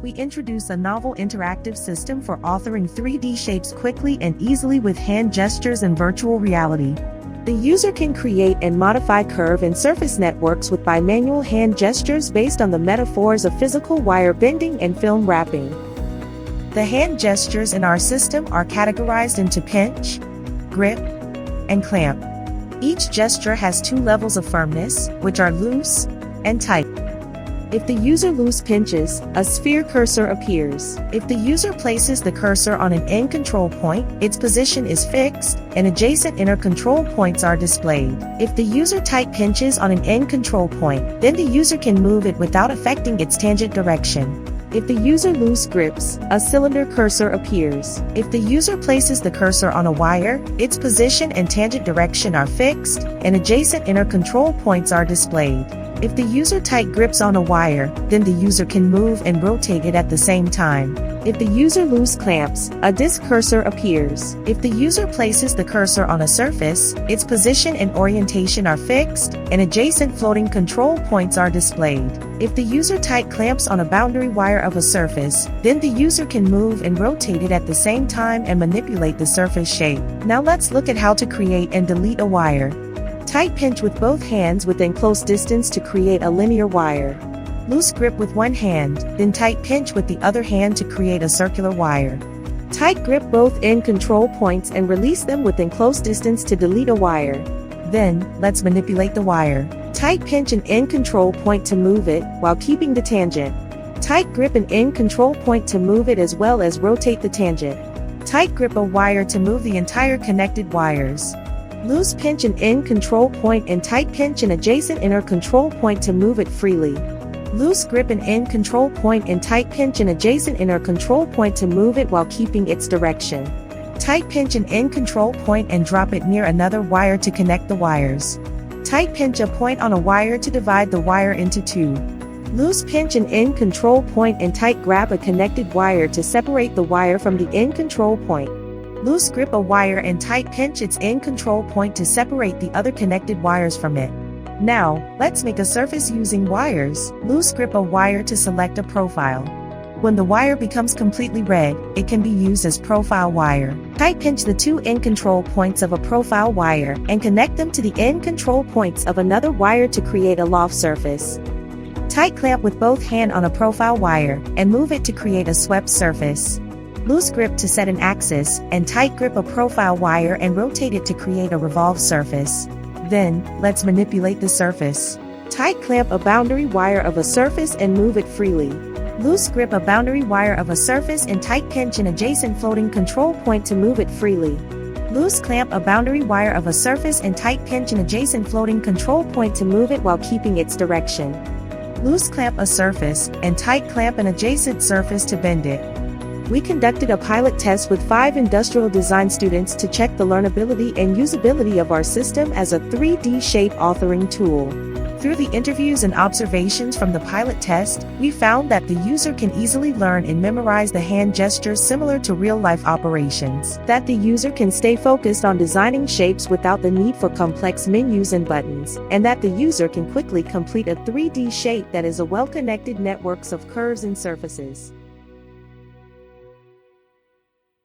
we introduce a novel interactive system for authoring 3D shapes quickly and easily with hand gestures and virtual reality. The user can create and modify curve and surface networks with bimanual hand gestures based on the metaphors of physical wire bending and film wrapping. The hand gestures in our system are categorized into pinch, grip, and clamp. Each gesture has 2 levels of firmness, which are loose and tight. If the user loose pinches, a sphere cursor appears. If the user places the cursor on an end control point, its position is fixed, and adjacent inner control points are displayed. If the user tight pinches on an end control point, then the user can move it without affecting its tangent direction. If the user loose grips, a cylinder cursor appears. If the user places the cursor on a wire, its position and tangent direction are fixed, and adjacent inner control points are displayed. If the user tight grips on a wire, then the user can move and rotate it at the same time. If the user loose clamps, a disc cursor appears. If the user places the cursor on a surface, its position and orientation are fixed, and adjacent floating control points are displayed. If the user tight clamps on a boundary wire of a surface, then the user can move and rotate it at the same time and manipulate the surface shape. Now let's look at how to create and delete a wire. Tight pinch with both hands within close distance to create a linear wire. Loose grip with one hand, then tight pinch with the other hand to create a circular wire. Tight grip both end control points and release them within close distance to delete a wire. Then, let's manipulate the wire. Tight pinch an end control point to move it, while keeping the tangent. Tight grip an end control point to move it as well as rotate the tangent. Tight grip a wire to move the entire connected wires. Loose pinch an end control point and tight pinch an adjacent inner control point to move it freely. Loose grip an end control point and tight pinch an adjacent inner control point to move it while keeping its direction. Tight pinch an end control point and drop it near another wire to connect the wires. Tight pinch a point on a wire to divide the wire into 2. Loose pinch an end control point and tight grab a connected wire to separate the wire from the end control point. Loose grip a wire and tight pinch its end control point to separate the other connected wires from it. Now, let's make a surface using wires. Loose grip a wire to select a profile. When the wire becomes completely red, it can be used as profile wire. Tight pinch the 2 end control points of a profile wire and connect them to the end control points of another wire to create a loft surface. Tight clamp with both hands on a profile wire and move it to create a swept surface. Loose grip to set an axis, and tight grip a profile wire and rotate it to create a revolved surface. Then, let's manipulate the surface. Tight clamp a boundary wire of a surface and move it freely. Loose grip a boundary wire of a surface and tight pinch an adjacent floating control point to move it freely. Loose clamp a boundary wire of a surface and tight pinch an adjacent floating control point to move it while keeping its direction. Loose clamp a surface, and tight clamp an adjacent surface to bend it. We conducted a pilot test with 5 industrial design students to check the learnability and usability of our system as a 3D shape authoring tool. Through the interviews and observations from the pilot test, we found that the user can easily learn and memorize the hand gestures similar to real-life operations, that the user can stay focused on designing shapes without the need for complex menus and buttons, and that the user can quickly complete a 3D shape that is a well-connected network of curves and surfaces.